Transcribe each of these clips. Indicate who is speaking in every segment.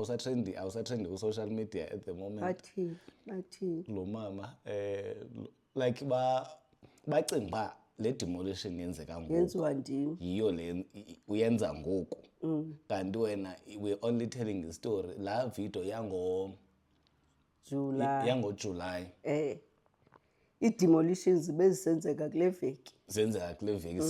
Speaker 1: awusatrendi social media at the moment.
Speaker 2: Bathi.
Speaker 1: Lo mama like bacinga uba le demolition yenzeka ngoku.
Speaker 2: Yenziwa ndim.
Speaker 1: Yiyo le uyenza ngoku. Kanti wena we're only telling the story. La video yango-July.
Speaker 2: I-demolitions bezisenzeka kule veki.
Speaker 1: Zenzeka kule veki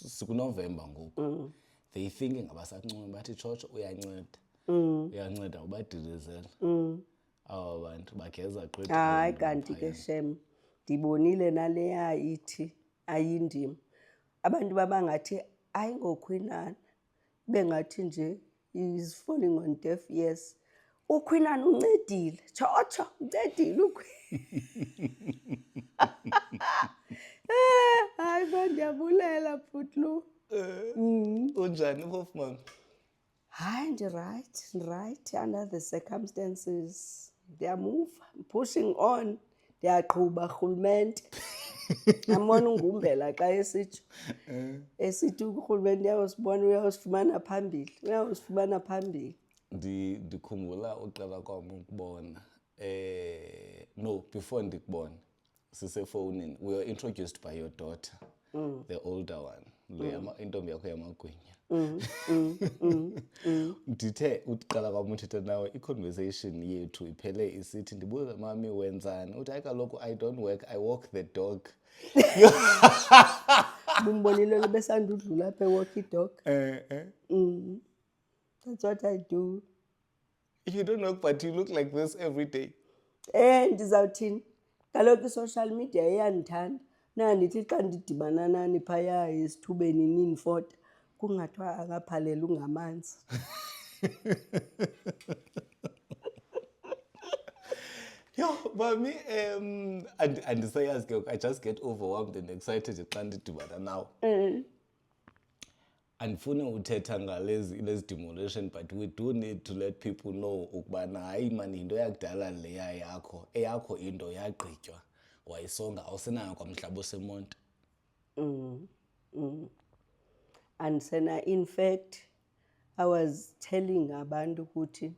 Speaker 1: sikuNovember ngoku. They thinking abasancome bathi Chocho uyanceda. Uyanceda ubadilizela. Aba bantu bageza gqitha.
Speaker 2: Hayi kanti ke shem. Ndibonile naleya ithi ayindima. Abantu babangathi ayingokhwinana. Bengathi nje is falling on deaf ears. Ukhwinana uncedile. Chocho uncedile hayi bandiyabulela Bhutlu.
Speaker 1: Unjani Hoffman?
Speaker 2: Hayi right under the circumstances. Ndiyamove, I'm pushing on. Ndiyaqhuba rhulumente. Amona ungumbela xa esitsho. Esithi urhulumente uyawusifumana phambili.
Speaker 1: Ndikhumbula uqala kwami ukubona. No, before ndikubona sisefowunini we were introduced by your daughter, the older one, intombi yakho yamagwinya. Ndithe uqala kwami uthetha nawe i-conversation yethu iphele isithi ndibuza mami wenzani uthi hayi kaloku I don't work, I walk the dog.
Speaker 2: Bumbonile besandudlula apha walk the dog. That's what I do.
Speaker 1: You don't work but you look like this every day.
Speaker 2: Ndizawuthini? Kaloku i-social media iyandithanda. Nandithi xa ndidibana nani phaya esithubeni ninifota kungathiwa akaphalela ungamanzi.
Speaker 1: Yo, mami, andisayazi ke I just get overwhelmed and excited xa ndidibana nawe. Andifuni uthetha ngalezi demolition but we do need to let people know ukubana hayi mani yinto yakudala leya yakho eyakho into yagqitywa wayisonga awusenayo kwamhlaba osemonti.
Speaker 2: And sena in fact I was telling abantu ukuthi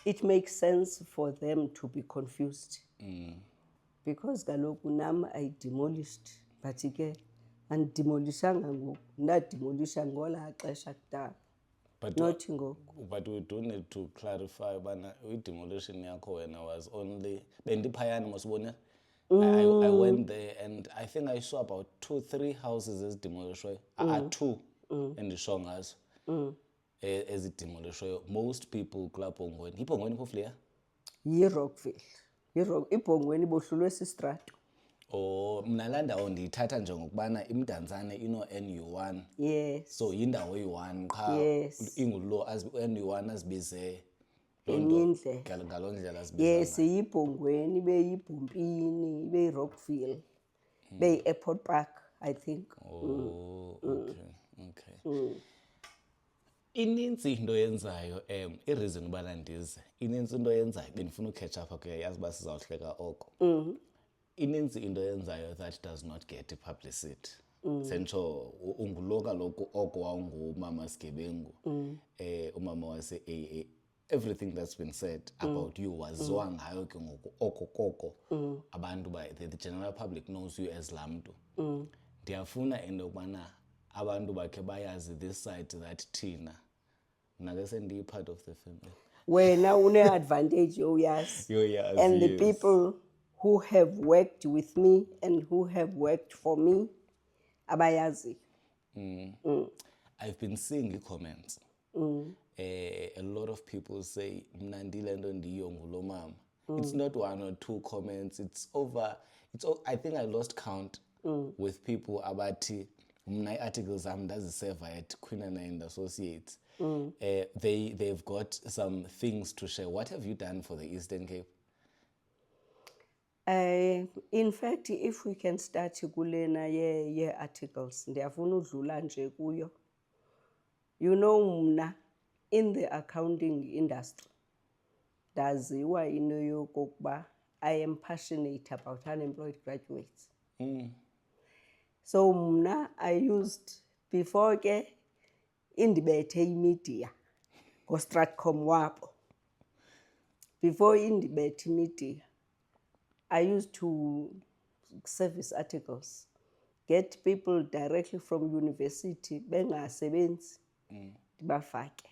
Speaker 2: it makes sense for them to be confused. Because kaloku nam I demolished but ke andidemolishanga ngoku ndademolisha ngolaa xesha kudala not ngoku.
Speaker 1: But we do need to clarify ubana i-demolition yakho wena was only bendiphayana mosibona. I went there and I think I saw about 2-3 houses ezidemolishwe. 2 endisho ngazo ezidemolishwe. Most people kulaa Bhongweni. iBhongweni phofu leya?
Speaker 2: Yi-Rockville. iBhongweni bohlulwe sistrato.
Speaker 1: Mna laa ndawo ndiyithatha njengokubana iMdantsane ino-NU1.
Speaker 2: Yes.
Speaker 1: So yindawo eyi-1 qha.
Speaker 2: Yes.
Speaker 1: Ingulo NU1 azibize
Speaker 2: enye indlela.
Speaker 1: Ngaloo ndlela azibize.
Speaker 2: Yes, yiBhongweni, ibe yiBhumpini, ibe yiRockville, ibe yi-Airport Park, I think.
Speaker 1: Okay. Inintsi into yenzayo i-reason ubana ndize inintsi into yenzayo bendifuna ukhetch up ke yazi uba sizawuhleka oko. Inintsi into yenzayo that does not get publicity. Sentsho ungulo kaloku oko wawungumama Sigebengu. Umama wase AA. Everything that's been said about you waziwa ngayo ke ngoku oko koko. Abantu the general public knows you as laa mntu. Ndiyafuna into yokubana abantu bakhe bayazi this side that thina nake sendiyi-part of the family.
Speaker 2: Wena une-advantage yoyazi. And the people who have worked with me and who have worked for me abayazi.
Speaker 1: I've been seeing comments. A lot of people say mna ndile nto ndiyo ngulo mama. It's not 1 or 2 comments. I think I lost count with people abathi mna i-articles zam ndaziseva at Queen and Associates. They've got some things to share. What have you done for the Eastern Cape?
Speaker 2: In fact, if we can start kulena ye-articles, ndiyafuna udlula nje kuyo. You know mna, in the accounting industry, ndaziwa into yokokuba I am passionate about unemployed graduates. So mna I used before ke indibethe imedia ngostratcom wabo. Before indibethe media, I used to service articles, get people directly from university bengasebenzi ndibafake,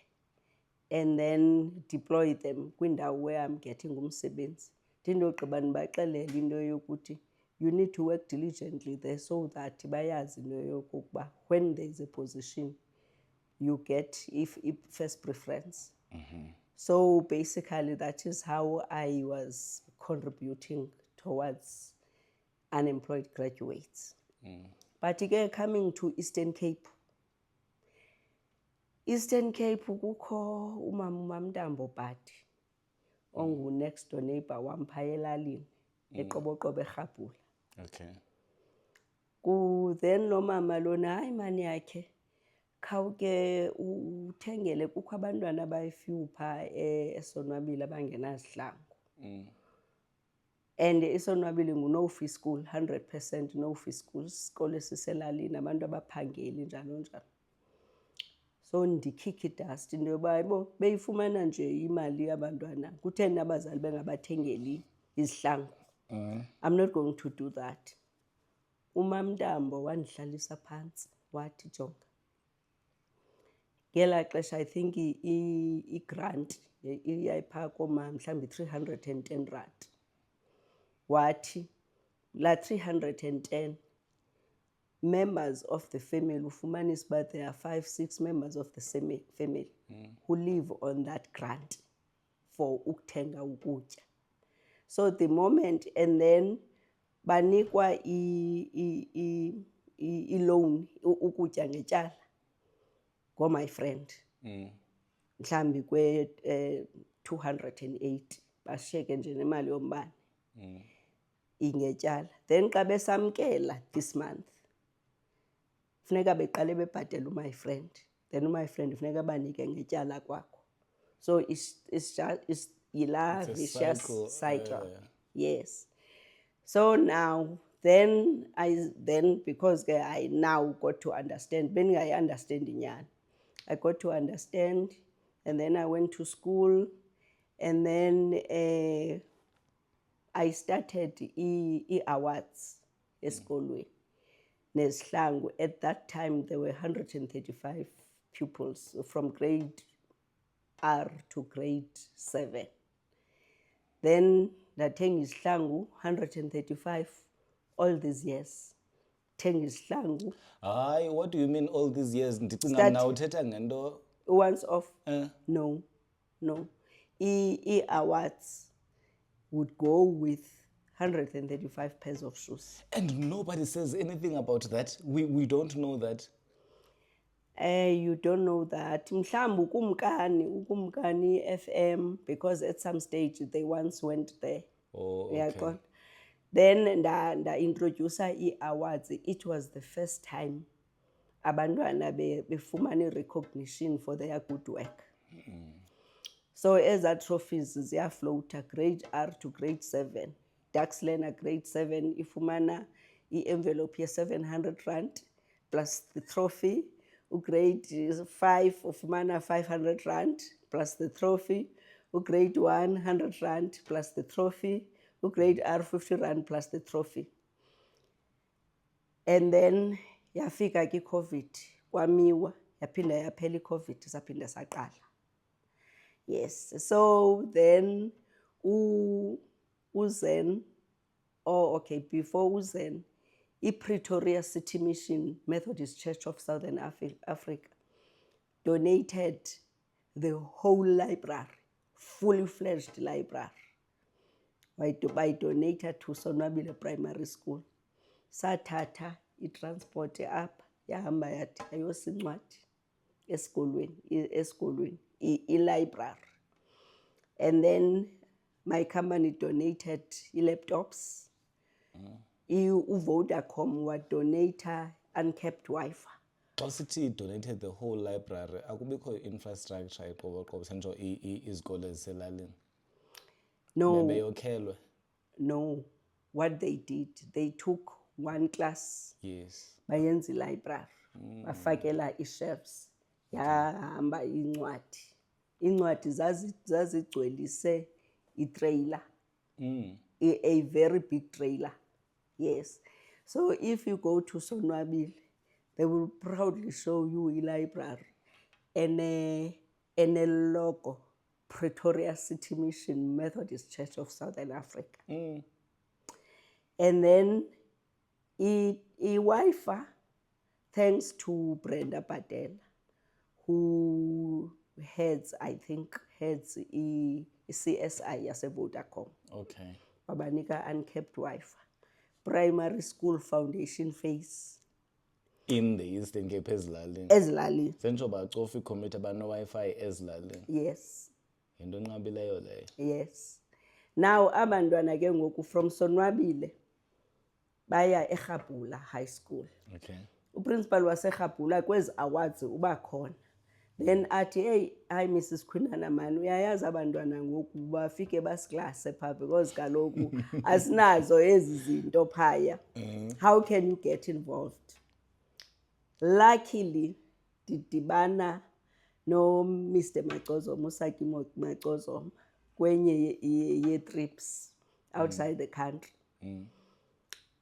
Speaker 2: and then deploy them kwindawo where I'm getting umsebenzi. Ndindogqiba ndibaxelele into yokuthi you need to work diligently there so that bayazi into yokokuba when there is a position you get if first preference. So basically that is how I was contributing towards unemployed graduates. But again, coming to Eastern Cape, Eastern Cape kukho umamNtambo Bhadi ongu next door neighbor wam phaya elalini eQoboqobo eRhabula.
Speaker 1: Okay.
Speaker 2: Then lo mama lona hayi imani yakhe khawuke uthengele, kukho abantwana abayi-few phaa eSonwabile abangenazihlangu. And eSonwabile ngu-no-fee school, 100% no-fee school, isikolo esiselalini, abantu abaphangeli njalo njalo. So ndikhikha idust into yoba yabo beyifumana nje imali yabantwana, kutheni abazali bengabathengeli izihlangu? I'm not going to do that. umamNtambo wandihlalisa phantsi wathi jonga, ngelaa xesha I think i-grant iyayiphaa kooma mhlawumbi 310 rand. Wathi la 310 members of the family, ufumanisa uba there are 5-6 members of the same family who live on that grant for ukuthenga ukutya. So the moment, and then banikwa i-loan ukutya ngetyala my friend, mhlawumbi kwe-208 bashiyeke nje nemali yombane ingetyala. Then xa besamkela this month funeka beqale bebhatele my friend, then my friend funeka banike ngetyala kwakho. So it's yilaa vicious cycle. Yes. So now then because I now got to understand, I understand inyani. I got to understand, and then I went to school, and then I started awards esikolweni nezihlangu. At that time there were 135 pupils from grade R to grade 7. Then ndathenga izihlangu 135 all these years. Thenga izihlangu.
Speaker 1: Hayi, what do you mean all these years? Ndicinga mna uthetha ngento
Speaker 2: Once off? No. Awards would go with 135 pairs of shoes.
Speaker 1: And nobody says anything about that. We don't know that.
Speaker 2: You don't know that. Mhlawumbi ukumkani FM, because at some stage they once went there.
Speaker 1: Oh,
Speaker 2: Yeah,
Speaker 1: okay.
Speaker 2: then introduce awards. It was the first time abantwana befumane recognition for their good work. So as our trophies ziyaflowuta grade R to grade 7. Dax learner grade 7 ifumana i-envelope ye-700 rand plus the trophy. Grade 5 ufumana 500 rand plus the trophy. Grade 1 100 rand plus the trophy. Grade R 50 rand plus the trophy. And then yafika ki-COVID, kwamiwa, yaphinda yaphela i-COVID, saphinda saqala. Yes, so then uZen, before uZen, i-Pretoria City Mission Methodist Church of Southern Africa donated the whole library, fully fledged library. By donated to Sonwabile Primary School. Sathatha i-transport up yahamba yathi ayosincwadi esikolweni i-library. And then my company donated i-laptops. uVodacom wadonata uncapped Wi-Fi.
Speaker 1: Xa sithi donated the whole library, akubikho infrastructure eQoboqobo sentsho izikolo eziselalini.
Speaker 2: No.
Speaker 1: Nebeyokhelwe.
Speaker 2: No. What they did, they took one class.
Speaker 1: Yes.
Speaker 2: Bayenza i-library. Bafakela i-shelves. Yahamba incwadi. incwadi zazigcwelise itrailer, a very big trailer. Yes. So if you go to Sonwabile, they will proudly show you a library and a logo, Pretoria City Mission Methodist Church of Southern Africa. And then Wi-Fi, thanks to Brenda Patel, who heads CSI yase Vodacom.
Speaker 1: Okay.
Speaker 2: Babanika uncapped Wi-Fi. Primary school foundation phase.
Speaker 1: In the Eastern Cape ezilalini.
Speaker 2: Ezilalini.
Speaker 1: Sentsho bacofa ikhompyutha bano-Wi-Fi ezilalini.
Speaker 2: Yes.
Speaker 1: Yinto enqabileyo leyo.
Speaker 2: Yes. Now abantwana ke ngoku from Sonwabile baya eGabula High School.
Speaker 1: Okay.
Speaker 2: Uprincipal waseGabula kwezi awards uba khona. Then athi hey Mrs Khwinana man uyayazi abantwana ngoku bafike basiklase pha because kaloku asinazo ezi zinto phaya. How can you get involved? Luckily didibana no Mr Macozoma, Usaki Macozoma kwenye ye trips outside the country.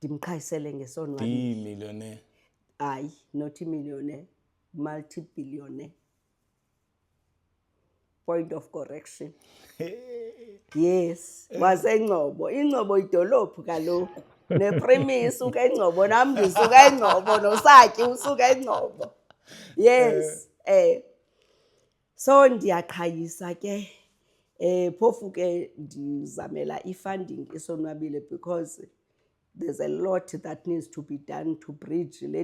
Speaker 2: Dimkhayisele ngeSonwabile.
Speaker 1: Millionaire.
Speaker 2: Ayi, not a millionaire, multi-billionaire. Point of correction. Yes, waseNgcobo. iNgcobo idolophu kaloku. Nepremise uka eNgcobo, nam ndisuka eNgcobo, noSaki usuka eNgcobo. Yes. So ndiyaqhayisa ke phofu ke ndizamela ifunding eSonwabile because there's a lot that needs to be done to bridge a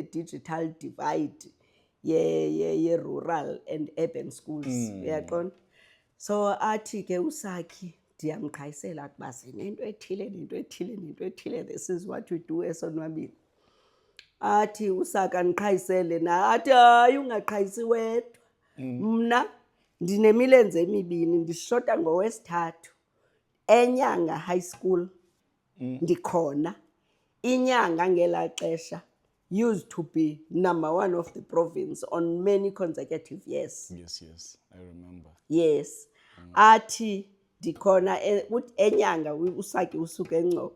Speaker 2: digital divide ye rural and urban schools. Uyaqonda? So athi ke uSaki ndiyamqhayisela kuba sinento ethile. This is what we do eSonwabile. Athi uSaki andiqhayisele na athi hayi ungaqhayisi wedwa. Mna ndinemilenze emibini ndishota ngowesithathu. Enyanga high school ndikhona. Inyanga ngela xesha used to be #1 of the province on many consecutive years.
Speaker 1: Yes, I remember.
Speaker 2: Yes. Athi ndikhona enyanga uSaki usuka eNgcobo.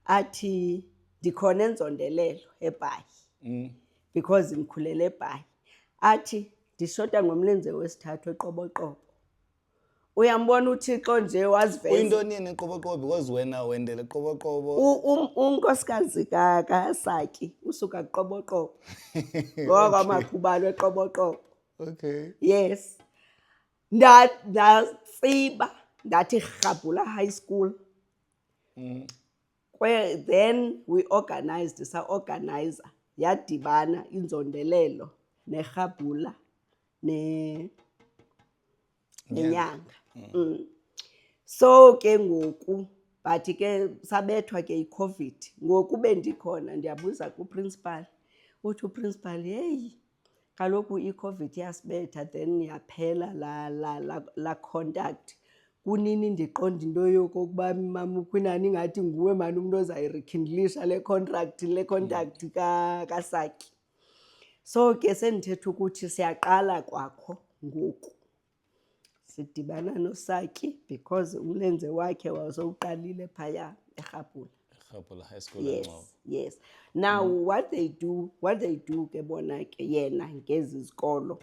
Speaker 2: Athi ndikhona enzondelelo eBhayi. Because ngikhulele eBhayi. Athi ndishota ngomlenze wesithathu eQoboqobo. Uyambona uThixo nje waziveza.
Speaker 1: Uyintoni yena eQoboqobo because wena wendele eQoboqobo.
Speaker 2: Unkosikazi kaSaki usuka eQoboqobo. Ngoba amakhubalo eQoboqobo.
Speaker 1: Okay.
Speaker 2: Yes. Ndatsiba ndathi Gabula High School. Where then we organized sa-organizer yadibana inzondelelo neGabula nenyanga. So ke ngoku bathi ke sabethwa ke iCovid. Ngoku bendikhona ndiyabuza kuprincipal. Uthi uprincipal hey kaloku iCovid yasibetha then yaphela la contact. Kunini ndiqonda into yokokuba mama uKhwinana ingathi nguwe mani umuntu ozayirekindlisha le contact kaSaki. So ke sendithetha ukuthi siyaqala kwakho ngoku. Sidibana noSaki because umlenze wakhe wasowuqalile phaya eGabula.
Speaker 1: Gabula High School.
Speaker 2: Yes. Now what they do ke bona ke yena ngezi zikolo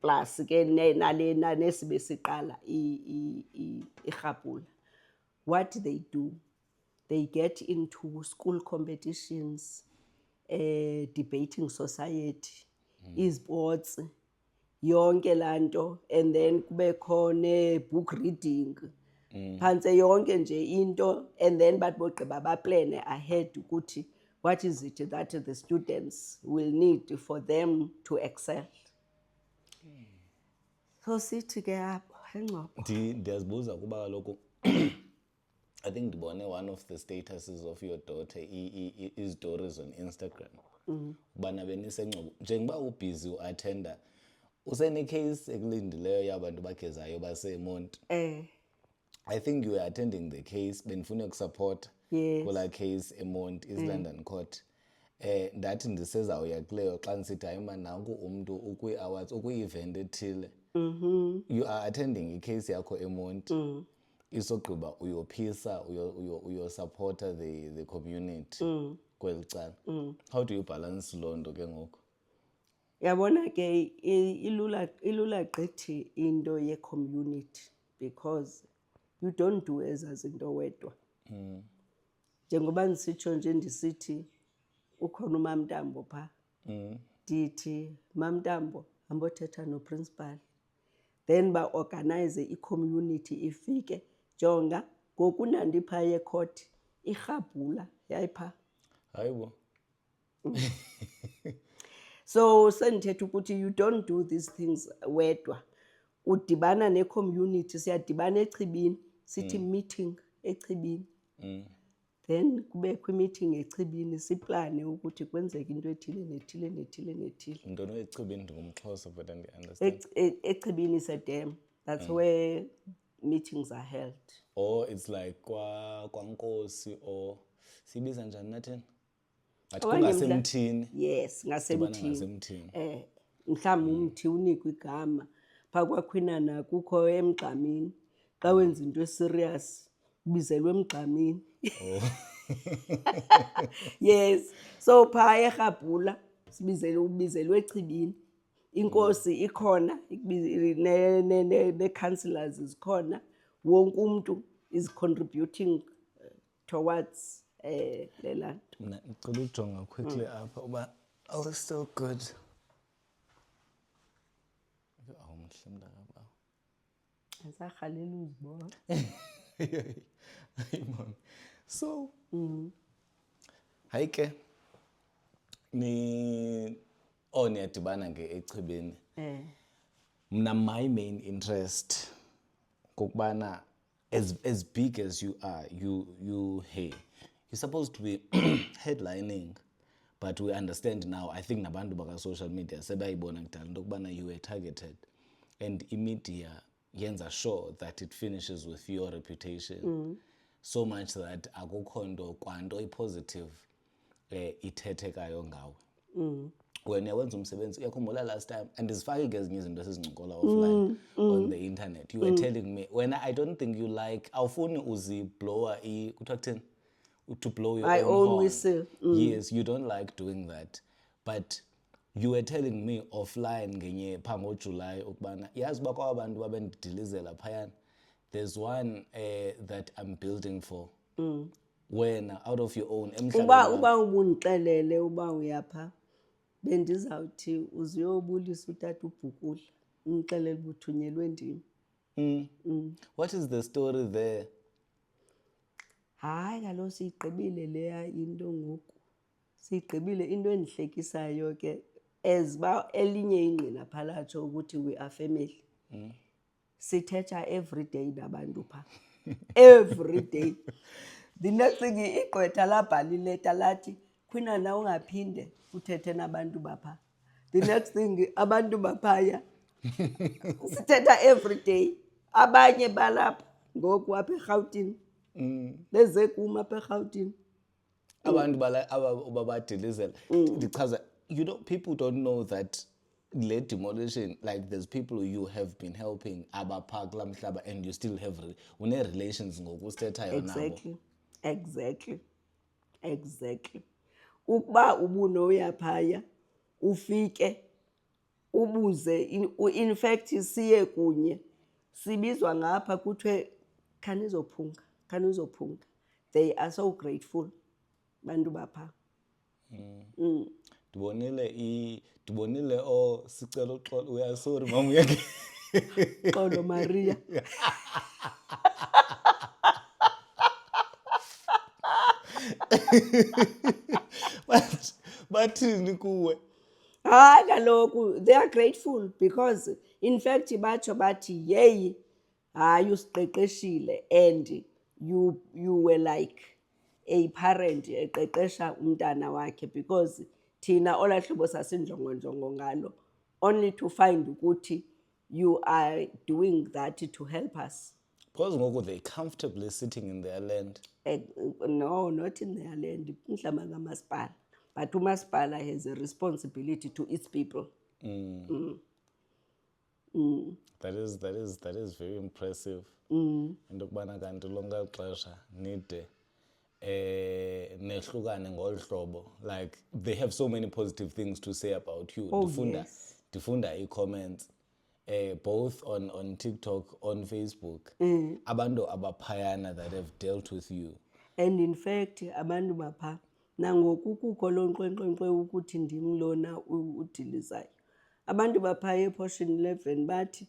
Speaker 2: plus ke nalena nesibe siqala iGabula. What they do, they get into school competitions, debating society, sports, yonke lanto, and then kube khona book reading. Phansi yonke nje into, and then bathi bogqiba baplane ahead ukuthi what is it that the students will need for them to excel. So sithi ke apho eNgcobo.
Speaker 1: Ndiyazibuza kuba kaloku I think ndibone one of the statuses of your daughter stories on Instagram. Ubana beniseNgcobo njengoba ubusy uattenda usene-case ekulindileyo yabantu bagezayo baseMonti. I think you were attending the case benifuna ukusupport kula case eMonti, East London Court. ndathi ndisezawuya kuleyo xa ndisithi hayi man nanku umntu ukwi-awards ukwi-event ethile you are attending icase yakho emonti isogqiba uyophisa uyosupporta the community kweli cala how do you balance loo nto ke ngoku?
Speaker 2: Yabona ke ilula gqithi into ye-community because you don't do ezaa zinto wedwa. Njengoba ndisitsho nje ndisithi ukhona uMamNtambo phaa ndithi Mamntambo hambothetha noprincipal then baorganize i-community ifike jonga ngoku nandiphaa yecourt irhabhula yayiphaa.
Speaker 1: Hayi bo.
Speaker 2: So sendithetha ukuthi you don't do these things wedwa, udibana ne-community, siyadibana echibini sithi meeting echibini then kubekho imeeting echibini siplane ukuthi kwenzeke into ethile nethile nethile nethile.
Speaker 1: Ntoni echibini? NdingumXhosa but I-understand.
Speaker 2: Echibini is a dam, that's where meetings are held.
Speaker 1: Or it's like kwaNkosi or sibiza njani nathini? Athi kungasemthini.
Speaker 2: Yes, ngasemthini.
Speaker 1: Ngasemthini.
Speaker 2: Mhlawumbi umthi unikwe igama phaa kwakhwinana kukho eMgxamini xa wenza into eserious ubizelwe eMgxamini. Yes, so phaa erhabhula ubizelwe echibini. Inkosi ikhona ne-councillors zikhona, wonke umntu is contributing towards lela nto.
Speaker 1: Mna ndicela ujonga quickly apha uba are we still good? Awu mhle mntakabawo.
Speaker 2: Andisarhalela uzibona.
Speaker 1: Hayi mama. So hayi ke niyadibana ke echibini. Mna my main interest kokubana as big as you are, you're supposed to be headlining, but we understand now, I think nabantu baka social media sebayibona kudala into kubana you were targeted and imedia yenza sure that it finishes with your reputation so much that akukho nto kwanto i-positive ithethekayo ngawe. Wena uyawenza umsebenzi, uyakhumbula last time and ndizifake ke ezinye izinto esizincokola offline on the internet, you were telling me when I don't think you like awufuni uziblower kuthiwa kuthini to blow your
Speaker 2: My own
Speaker 1: horn.
Speaker 2: whistle.
Speaker 1: Yes, you don't like doing that, but you were telling me offline ngenye phaa ngoJuly ukubana yazi uba kwa abantu babendidilizela phayana there's one that I'm building for wena out of your own
Speaker 2: uba ubundixelele uba uyapha bendizawuthi uzuyobulisa utata uBhukula umxelele ubuthunyelwe ndini.
Speaker 1: What is the story there?
Speaker 2: Hayi kaloku siyigqibile leya into ngoku, siyigqibile. Into endihlekisayo ke as uba elinye ingqina phaa latsho ukuthi we are family, sithetha every day nabantu phaa every day. The next thing igqwetha labhala ileta lathi khwinana ungaphinde uthethe nabantu bapha. The next thing abantu baphaya sithetha every day. Abanye balapha ngoku apha eRhawutini beze kum apha eRhawutini
Speaker 1: Abantu babadilizela ndichaza, you know, people don't know that le demolition, like there's people you have been helping abapha kulaa mhlaba and you still have une-relations ngoku sithethayo nabo.
Speaker 2: Exactly. Ukuba ubunoya phaya ufike ubuze in fact siye kunye sibizwa ngapha kuthiwe khanizophunga. They are so grateful bantu bapha.
Speaker 1: Ndibonile sicela uxolo, we are sorry mama uyake
Speaker 2: Xolo Maria.
Speaker 1: bathini kuwe?
Speaker 2: Hayi kaloku they are grateful because in fact batsho bathi yeyi hayi usiqeqeshile and you were like a parent eqeqesha umntana wakhe, because thina ola hlobo sasinjongonjongo ngalo only to find ukuthi you are doing that to help us.
Speaker 1: Because ngoku they comfortably sitting in their land.
Speaker 2: No, not in their land, umhlaba kamasipala, but umasipala has a responsibility to its people.
Speaker 1: That is very impressive. Into kubana kanti lonke ixesha nide nehlukane ngolu hlobo, like they have so many positive things to say about you. Ndifunda i-comments both on TikTok, on Facebook, abantu abaphayana that have dealt with you.
Speaker 2: And in fact abantu bapha nangoku kukho lo nkqenkqenkqe ukuthi ndim lona udilizayo, abantu bapha ePortion 11 bathi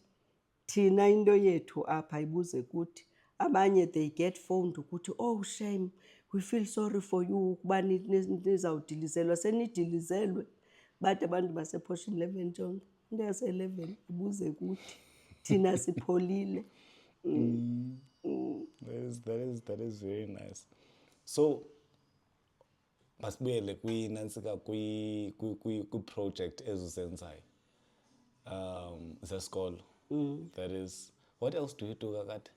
Speaker 2: thina into yethu apha ibuze kuthi, abanye they get phoned ukuthi oh shame, we feel sorry for you ukuba nizawudilizelwa, senidilizelwe. Bathi abantu basePortion 11 jonga into yase-11 ibuze kuthi thina sipholile.
Speaker 1: That is very nice. So masibuyele kwinantsika kwi-project ezizenzayo zesikolo. That is, what else do you do kakade?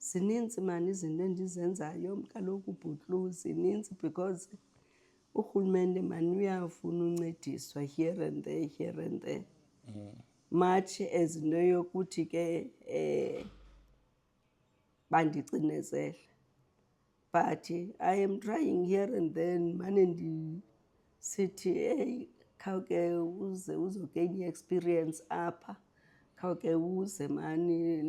Speaker 2: Zininzi mani izinto endizenzayo kaloku bhutlu, zininzi because urhulumente mani uyafuna uncediswa here and there. Much as into yokuthi ke bandicinezele, but I am trying here and then mane ndisithi hey khawuke uze uzogain experience apha, khawuke uze mani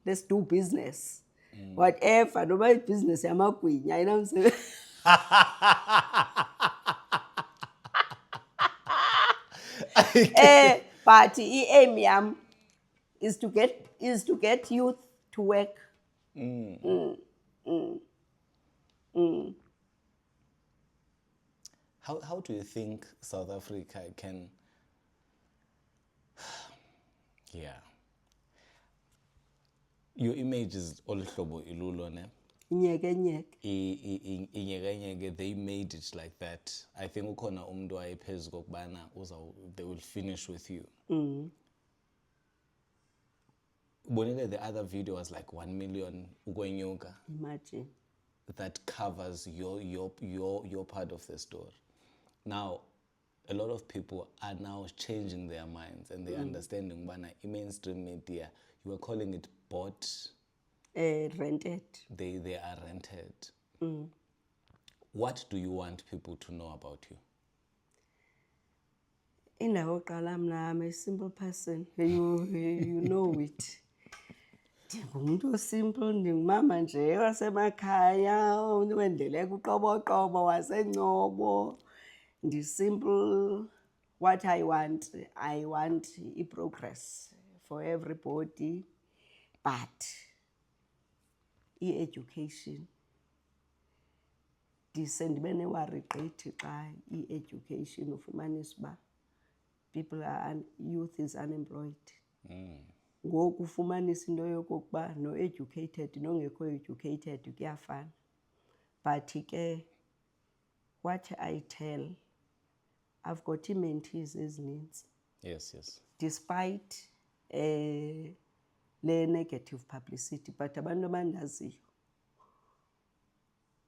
Speaker 2: let's do business. Whatever, noba ibhizinesi yamagwinya ayinamsebenzi. But i-aim yam is to get youth to work.
Speaker 1: How do you think South Africa can your image is olu hlobo ilulo ne? Inyeke, they made it like that. I think ukhona umuntu wayephezu kokubana they will finish with you. Bonile, the other video was like 1 million ukwenyuka.
Speaker 2: Imagine.
Speaker 1: That covers your part of the story. Now, a lot of people are now changing their minds and they're understanding ubana i-mainstream media, you were calling it bought.
Speaker 2: Rented.
Speaker 1: They are rented. What do you want people to know about you?
Speaker 2: Indawo qala mna, I'm a simple person. You know it. Ndingumuntu simple, ndingumama nje wasemakhaya wendeleka uqoboqobo waseNgcobo. Simple. What I want i-progress for everybody, but i-education ndibe newari gqithi xa i-education ufumanisa uba youth is unemployed. Ngoku ufumanisa into yokokuba no-educated nongekho educated kuyafana. But ke what I tell, I've got mentees ezininzi.
Speaker 1: Yes.
Speaker 2: Despite le negative publicity, but abantu abandaziyo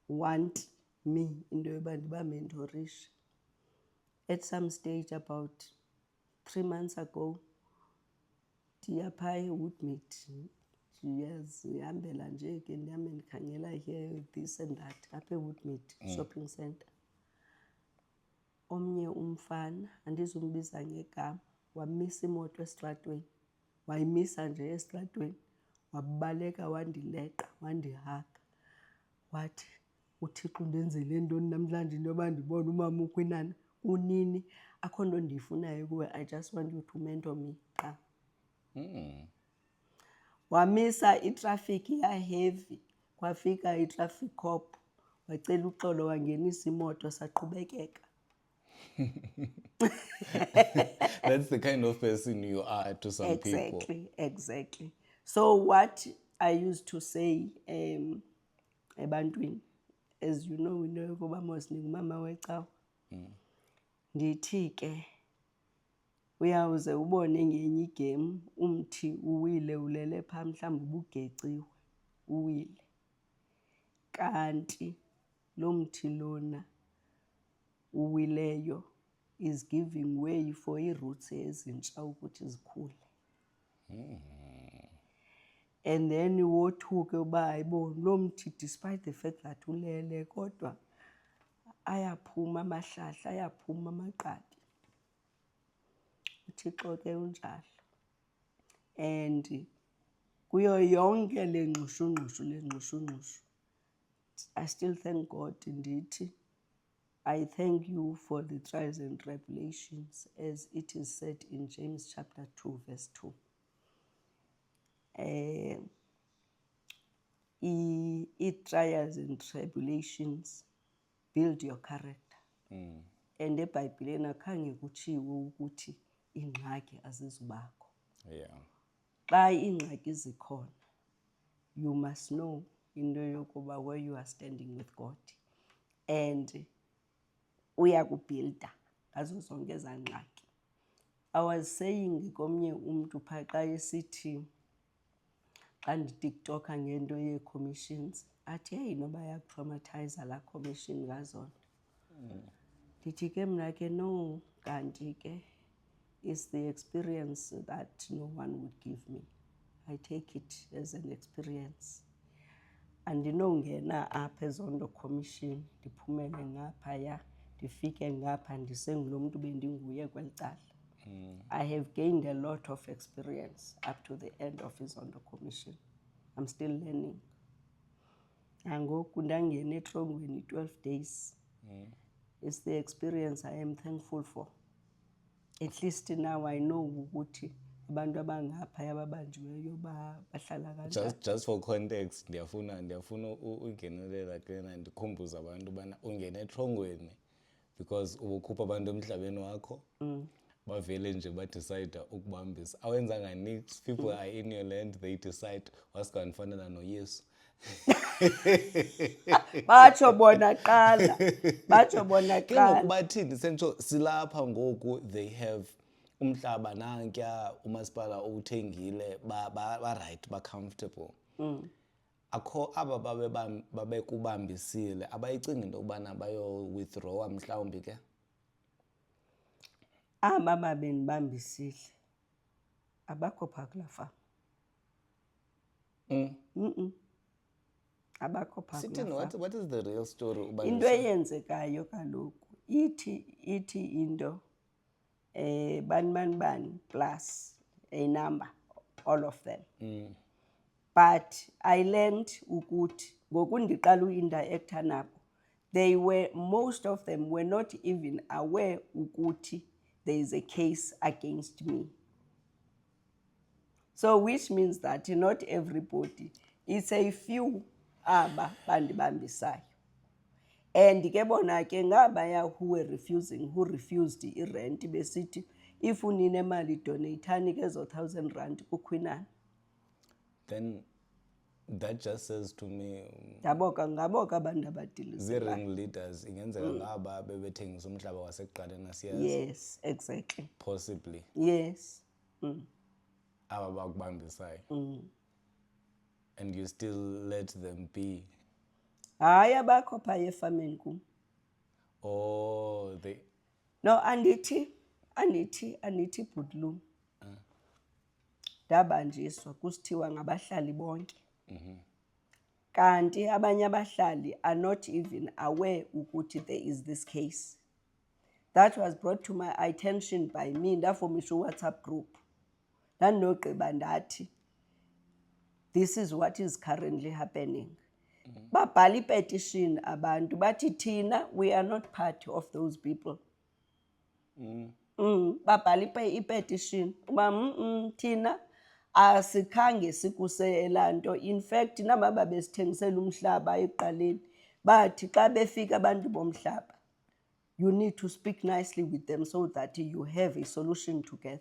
Speaker 2: want me into yoba ndibamentorishe. At some stage about 3 months ago, ndiyapha eWoodmead, ndiyazihambela nje ke ndihambe ndikhangela here this and that apha eWoodmead shopping center. Omnye umfana, andizumbiza ngegama, wamisa imoto esitratweni, wayimisa nje esitratweni, wabaleka wandileqa, wandihaga, wathi uThixo undenzele ntoni namhlanje into yoba ndibone umama ukwinana unini, akho nto ndiyifunayo kuwe, I just want you to mentor me qha. Wamisa itrafiki yaheavy, kwafika itraffic cop, wacela uxolo, wangenisa imoto, saqhubekeka.
Speaker 1: That's the kind of person you are to some people.
Speaker 2: Exactly. So what I used to say ebantwini, as you know, we know ukuba mos ndingumama wecawa. Ndithi ke uyawuze ubone ngenye igame umthi uwile ulele phaa mhlawumbi ubugeciwe uwile. kanti lo mthi lona uwileyo is giving way for ii-roots ezintsha ukuthi zikhule. And then wothuke uba hayibo lo mthi despite the fact that ulele kodwa ayaphuma amahlahla, ayaphuma amagqabi. uThixo ke unjalo. And kuyo yonke le ngxushungxushu, I still thank God ndithi, I thank you for the trials and tribulations as it is said in James chapter 2 verse 2. I-trials and tribulations build your character. And eBhayibhelini akhange kutshiwo ukuthi ingxaki azizubakho.
Speaker 1: Yeah.
Speaker 2: Xa ingxaki zikhona, you must know into yokuba where you are standing with God. And uyakubuilda ngazo zonke eza ngxaki. I was saying komnye umuntu phaa xa esithi xa nditiktoka ngento yee-commissions, athi hey noba yakutraumatize laa commission ngazona. Ndithi ke mna ke no, kanti ke is the experience that no one would give me. I take it as an experience. Andinongena apha ezondo commission ndiphumele ngaphaya ndifike ngapha ndisengulo mntu bendinguye kweli cala. I have gained a lot of experience up to the end of Izondo Commission. I'm still learning. Angoku ndangena etrongweni 12 days. It's the experience I am thankful for. At least now I know ukuthi abantu abangapha ababanjiweyo bahlala kanjani.
Speaker 1: Just for context, ndiyafuna ungenelela kena ndikhumbuza abantu bana ungena etrongweni because ubukhupha abantu emhlabeni wakho. Bavele nje badecide ukubambisa. Awenzanga nix, people are in your land, they decide wasikanfanana noYesu.
Speaker 2: Batsho bona qala.
Speaker 1: Bathini sentsho silapha ngoku, they have umhlaba nankya, umasipala uthengile, ba right, ba comfortable. Akho aba babekubambisile abayicinga into ubana bayo withdraw mhlawumbi ke.
Speaker 2: Aba babendibambisile abakho phaa kulaa fama. Abakho phaa kulaa fama.
Speaker 1: What is the real story?
Speaker 2: Into eyenzekayo kaloku ithi into bani plus a number, all of them. But I learned ukuthi ngoku ndiqala uinteracta nabo, most of them were not even aware ukuthi there is a case against me. So which means that not everybody, it's a few aba bandibambisayo. And ke bona ke ngabaya who refused i-rent besithi if unine mali donatani ke zo 1,000 rand kukhwinana.
Speaker 1: Then that just says to me
Speaker 2: ngaboka abantu abadilisayo.
Speaker 1: The leaders ingenzeka ngaba bebethengisa umhlaba wasekuqaleni siyazi.
Speaker 2: Yes, exactly.
Speaker 1: Possibly.
Speaker 2: Yes.
Speaker 1: Aba bakubambisayo. And you still let them be.
Speaker 2: Hayi abakho phaa efameni kum.
Speaker 1: Oh, they.
Speaker 2: No, andithi Bhutlu. Ndabanjiswa kusithiwa ngabahlali bonke. Kanti abanye abahlali are not even aware ukuthi there is this case. That was brought to my attention by me ndafomisha WhatsApp group. Ndanogqiba ndathi this is what is currently happening. Babhala ipetition abantu bathi thina we are not part of those people. Babhala ipetition uba thina asikhange sikusela nto. In fact naba babesithengisela umhlaba eqaleni bathi xa befika abantu bomhlaba, you need to speak nicely with them so that you have a solution together.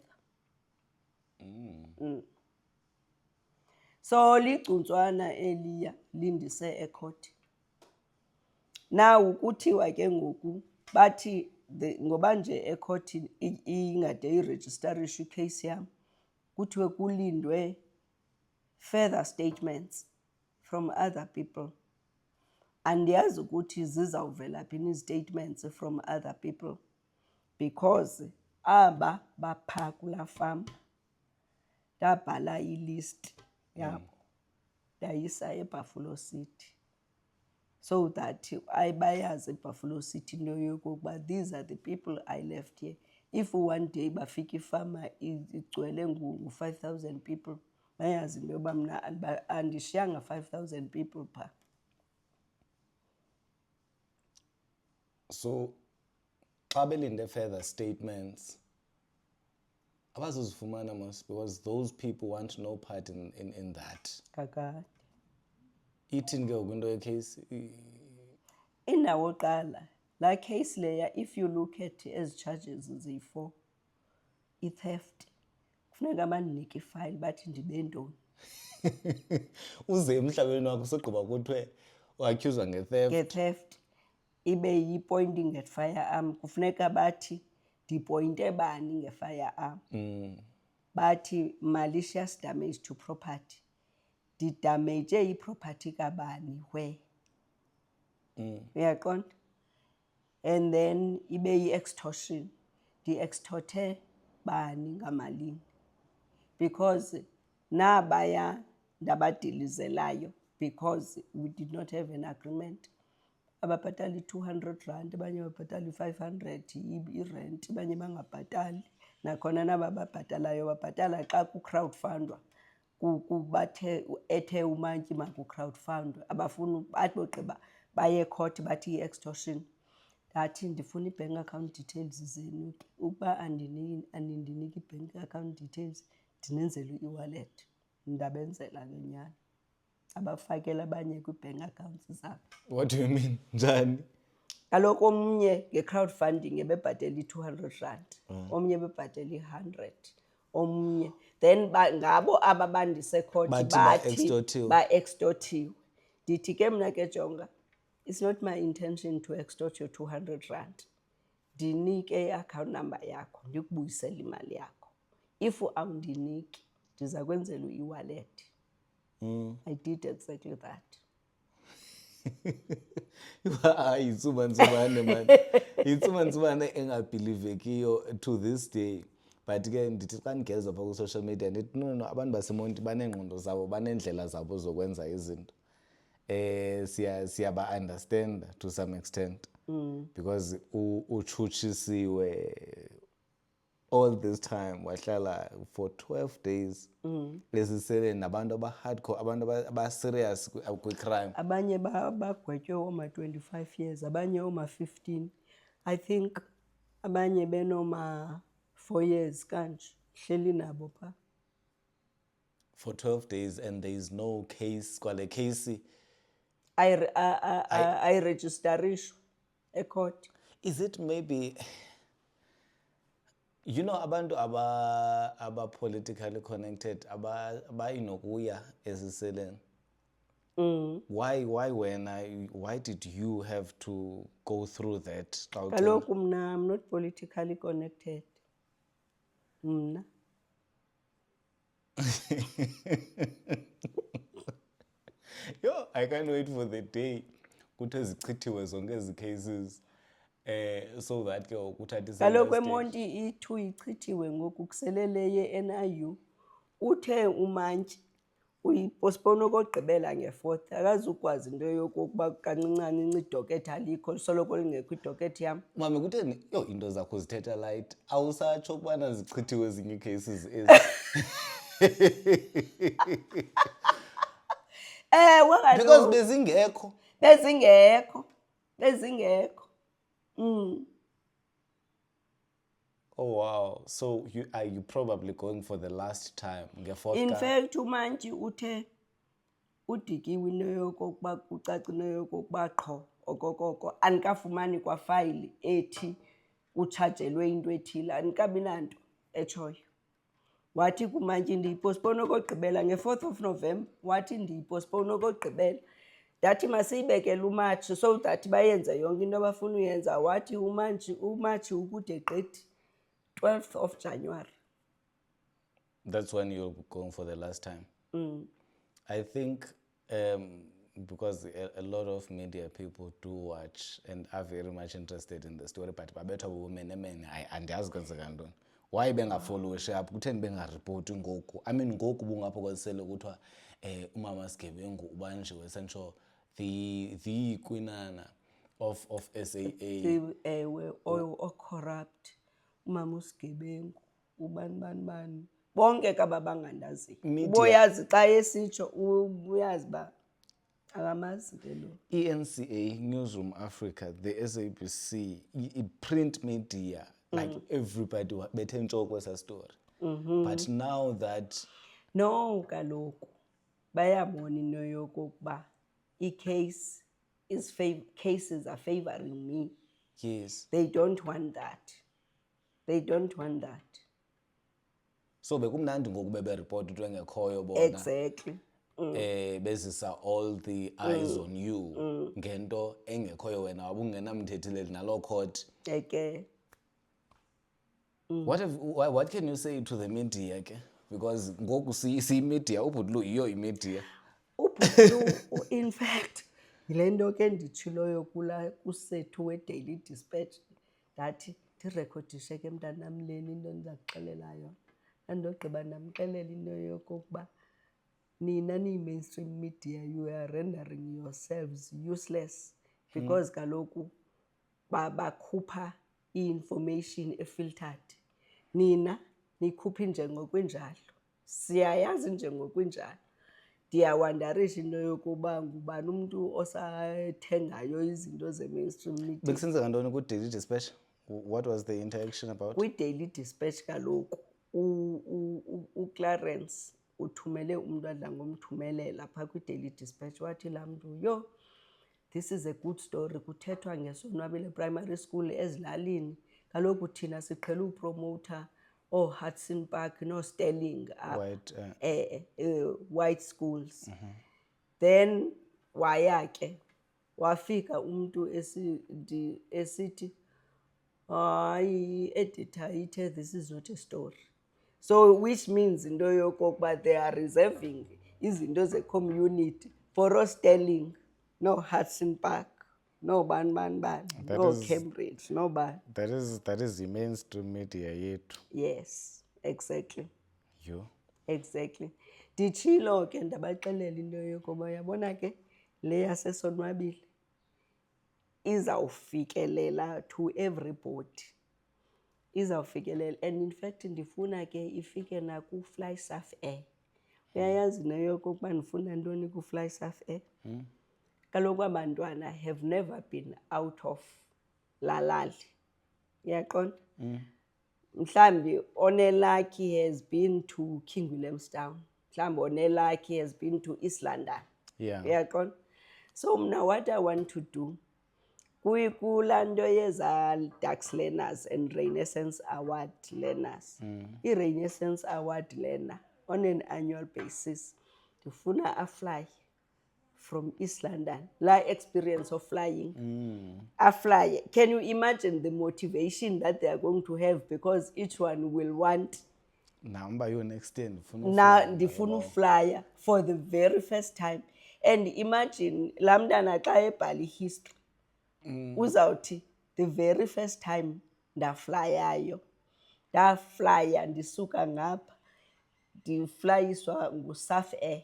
Speaker 2: So ligcuntswana eliya lindise ecourt. Now kuthiwa ke ngoku bathi ngoba nje ecourt ingade iregisterishe case yam, kuthiwe kulindwe further statements from other people. andiyazi ukuthi zizawuvela phi ii-statements from other people because aba baphaa kulaa farm ndabhala ilist yabo ndayisa eBuffalo City so that bayazi eBuffalo City into yokokuba these are the people I left here. If one day bafika ifama igcwele ngu-5,000 people bayazi into yoba mna andishiyanga 5,000 people phaa.
Speaker 1: So xa belinde further statements abazozifumana mos because those people want no part in that.
Speaker 2: Kakade
Speaker 1: Ithini ke ngoku into yecase?
Speaker 2: indawo qala laa case leya if you look at ezi charges ziyi-4 i-theft kufuneka bandinike ifayile bathi ndibe ntoni
Speaker 1: Uze emhlabeni wakho sogqiba kuthiwe uaccuswa nge-theft.
Speaker 2: nge-theft ibe yi-pointing at firearm kufuneka bathi ndipointe bani nge-firearm bathi malicious damage to property ndidamaje iproperty kabani where uyaqonda and then ibe yi-extortion ndi-extorte bani ngamalini because nabaya ndabadilizelayo because we did not have an agreement ababhatali i-200 abanye babhatala i-500 irent abanye bangabhatali nakhona naba babhatalayo babhatala xa ku-crowdfundwa bathe ethe umantyi maku-crowdfundwe abafuni bathi bogqiba baye court bathi i-extortion ndathi ndifuna i-bank account details zenu ke ukuba andindiniki i-bank account details ndinenzela i-wallet ndabenzela ke nyani abafakela abanye kwi-bank accounts zabo.
Speaker 1: What do you mean? Njani?
Speaker 2: Kaloku omnye nge-crowdfunding ebebhatela i-200 omnye ebebhatela i-100 omnye then ngabo aba bandise court
Speaker 1: Bathi
Speaker 2: bathi ba-extortiwe ndithi ke mna ke jonga it's not my intention to extort your 200 rand ndinike i-account number yakho ndikubuyisele imali yakho if awundiniki ndiza kwenzela i-wallet. I did exactly that.
Speaker 1: Yitsubansubane man. Yitsubansubane engabhilivekiyo to this day. But ke ndithi xa ndigeza pha ku-social media ndithi no abantu baseMonti baneengqondo zabo banendlela zabo zokwenza izinto. Siyaba-understand to some extent because uchutshisiwe all this time wahlala for 12 days esisele nabantu aba-hardcore abantu aba-serious kwi-crime
Speaker 2: abanye bagwetywe oma-25 years abanye oma-15 I think abanye benoma-4 years kanje hleli nabo phaa
Speaker 1: for 12 days and there is no case kwale case
Speaker 2: ayirejistarisho ecourt.
Speaker 1: Is it maybe you know abantu aba-politically connected abayinokuya esiseleni why did you have to go through that?
Speaker 2: Kaloku mna I'm not politically connected mna
Speaker 1: Yo, I can't wait for the day kuthiwe zichithiwe zonke ezi cases so that ke ukuthatha
Speaker 2: kaloku eMonti i-2 ichithiwe ngoku kuselele ye-NIU uthe umantyi uyipostpone okogqibela nge-4th akazukwazi into yokokuba kancinane idokethi alikho soloko lingekho idokethi yam.
Speaker 1: Mami kutheni yo into zakho zithetha light awusatsho ukubana zichithiwe ezinye cases ezi because
Speaker 2: bezingekho
Speaker 1: Oh wow, so are you probably going for the last time nge-4th?
Speaker 2: In fact umantyi uthe udikiwe into yokokuba kucaca into yokokuba qho okokoko anikafumani kwafayili ethi utshajelwe into ethile anikabi nanto etshoyo. Wathi kumantyi ndiyipostpone okogqibela nge-4th of November wathi ndiyipostpone okogqibela ndathi masiyibekele uMatshi so that bayenze yonke into abafuna uyenza wathi uMatshi ukude gqithi 12th of January.
Speaker 1: That's when you're going for the last time. I think because a lot of media people do watch and are very much interested in the story, but babethwa bubumenemene andiyazi kwenzeka ntoni. Why bengafollowishi up? Kutheni bengaripoti ngoku? I mean ngoku bungapho kwesele kuthiwa umama Sigebengu ubanjiwe sentsho the kwinana of SAA.
Speaker 2: Ewe corrupt umama uSigebengu ubani bonke kaba bangandazi uboyazi xa esitsho uyazi ba akamazi ke lo.
Speaker 1: ENCA, Newsroom Africa, the SABC, print media, like everybody bethe ntshoko kwesa story. But now that
Speaker 2: No, kaloku bayabona into yokokuba cases are favoring me.
Speaker 1: yes,
Speaker 2: They don't want that. They don't want that.
Speaker 1: so bekumnandi ngoku bebereport into engekhoyo bona.
Speaker 2: Exactly.
Speaker 1: Bezisa all the eyes on you ngento engekhoyo wena wabungenamthetheli nalo court.
Speaker 2: Okay.
Speaker 1: What can you say to the media ke? Because ngoku si media ubhutlu iyo imedia.
Speaker 2: Ubhutlu in fact yile nto ke nditshiloyo kusethu we-Daily Dispatch ndathi ndirekhodishe ke mntanam leni into ndiza kuxelela yona. Andogqiba ndamxelela into yokokuba nina niyi-mainstream media you are rendering yourselves useless because kaloku bakhupha i-information efiltered. Nina nikhupha injengokwinjalo, siyayazi injengokwinjalo. Ndiyawandarisha into yokuba ngubani umntu osathengayo izinto ze-mainstream media.
Speaker 1: Bekusenzeka ntoni ku-Daily Dispatch? What was the interaction about?
Speaker 2: Kwi-Daily Dispatch kaloku uClarence uthumele umntu adla ngomthumelela phaa kwi-Daily Dispatch wathi laa mntu, yo, this is a good story. Kuthethwa ngeSonwabile Primary School ezilalini. Kaloku thina siqhele upromota Hudson Park Sterling white schools. Then waya ke wafika umntu esithi hayi editor ithe this is not a story. So which means into yokokuba they are reserving izinto ze-community for Sterling, no Hudson Park, no bani, no Cambridge, no bani.
Speaker 1: That is the mainstream media yethu.
Speaker 2: Yes, exactly.
Speaker 1: You?
Speaker 2: Exactly. Nditshilo ke ndabaxelela into yokuba yabona ke le yaseSonwabile izawufikelela to everybody. Izawufikelela, and in fact ndifuna ke ifike naku-Fly Surf Air. Uyayazi nayo yokokuba ndifuna ntoni ku-Fly Surf Air? Kaloku abantwana have never been out of lalali. Uyaqonda? Mhlambi onelaki has been to King Williamstown. Mhlambi onelaki has been to East London.
Speaker 1: Yeah.
Speaker 2: Uyaqonda? So mna what I want to do kulaa nto yeza Dux Learners and Renaissance Award learners. I-Renaissance Award learner on an annual basis ndifuna afly from East London. La experience of flying. Afly. Can you imagine the motivation that they are going to have, because each one will want
Speaker 1: Namba you next day
Speaker 2: ndifuna uflya for the very first time. And imagine laa mntana xa ebhala history uzawuthi the very first time ndaflyayo, ndaflya ndisuka ngapha ndiflayiswa nguSurf Air.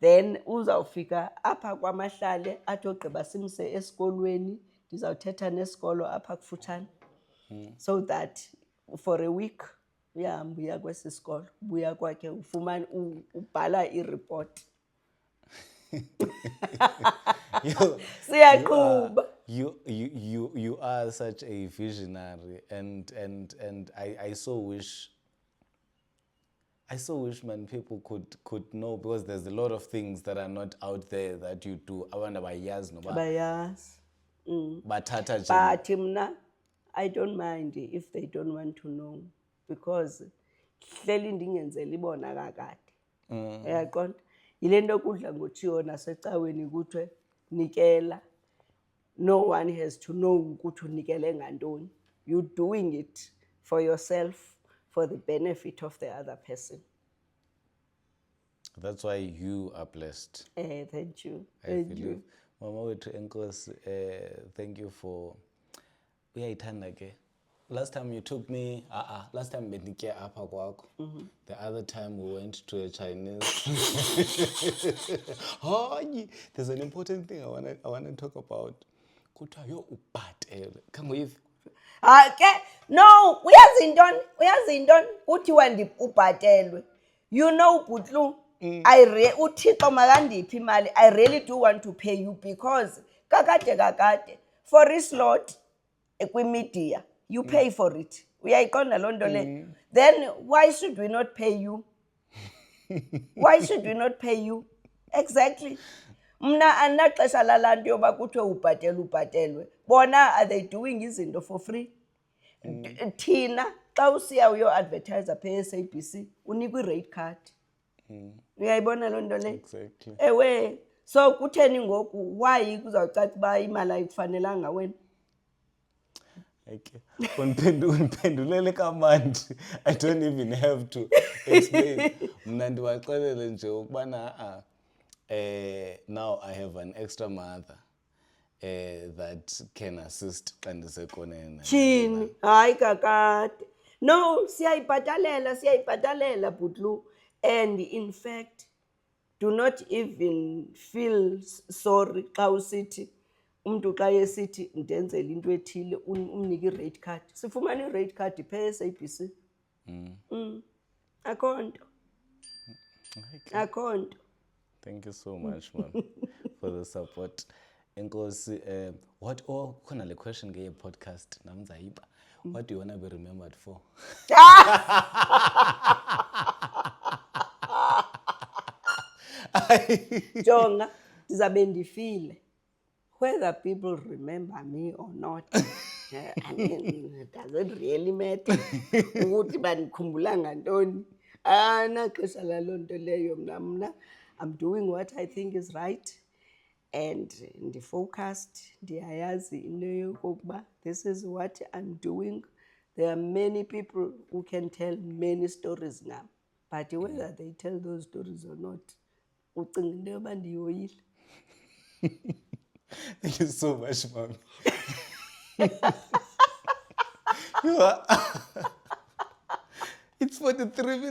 Speaker 2: Then uzawufika apha kwaMahlale athi ogqiba simse esikolweni, ndizawuthetha nesikolo apha kufutshane, so that for a week uyahamba uya kwesi sikolo, ubuya kwakhe ufumane ubhala ireport. Siyaqhuba.
Speaker 1: You are such a visionary, and I so wish man people could know, because there's a lot of things that are not out there that you do. Abantu abayazi noba
Speaker 2: Bayazi.
Speaker 1: bathatha nje.
Speaker 2: But mna I don't mind if they don't want to know, because hleli ndingenzela ibona kakade. Uyaqonda? Yile nto kudla ngotshiwo nasecaweni kuthiwe nikela. No one has to know ukuthi unikele ngantoni. You're doing it for yourself, for the benefit of the other person.
Speaker 1: That's why you are blessed.
Speaker 2: Thank you.
Speaker 1: I
Speaker 2: Thank
Speaker 1: believe.
Speaker 2: you.
Speaker 1: Mama wethu Enkosi, thank you for uyayithanda ke. Last time you took me, last time bendike apha kwakho. The other time we went to a Chinese. Hayi, there's an important thing I want to talk about. Kuthiwa yo ubhatele. Khangoyiva.
Speaker 2: Ke no, uyazi intoni kuthiwa ubhatelwe. You know, Butlu, uThixo makandiphi imali. I really do want to pay you because kakade for a slot kwi-media you pay for it. Uyayiqonda loo nto le. Then why should we not pay you? Why should we not pay you? Exactly. Mna andinaxesha lalaa nto yoba kuthiwe ubhatelwe. Bona are they doing izinto for free? Thina xa usiya uyo-advertise pha e-SABC unikwa i-rate card. Uyayibona loo nto le?
Speaker 1: Exactly.
Speaker 2: Ewe, so kutheni ngoku why kuzawucaca uba imali ayikufanelanga wena?
Speaker 1: Okay. Undiphendulele kamandi. I don't even have to explain. Mna ndiwaxelele nje ukubana now I have an extra mother that can assist xa ndisekoneni.
Speaker 2: Tyhini, hayi kakade. No, siyayibhatalela Butlu. And in fact, do not even feel sorry xa usithi umntu xa esithi ndenzela into ethile umnike i-rate card. Sifumana i-rate card pha e-SABC. Akho nto. Akho nto.
Speaker 1: Thank you so much, man, for the support. Enkosi, what khona le question ke podcast namzayiba. What do you want to be remembered for?
Speaker 2: Jonga, ndizabe ndifile. Whether people remember me or not, I mean, does it really matter? Ukuthi bandikhumbula ngantoni? Anaxesha laloo nto leyo mna. I'm doing what I think is right. And ndi-focused, ndiyayazi into yokokuba this is what I'm doing. There are many people who can tell many stories now. But whether they tell those stories or not, ucinga into yoba ndiyoyile.
Speaker 1: Thank you so much, mom. You are. It's 43 minutes.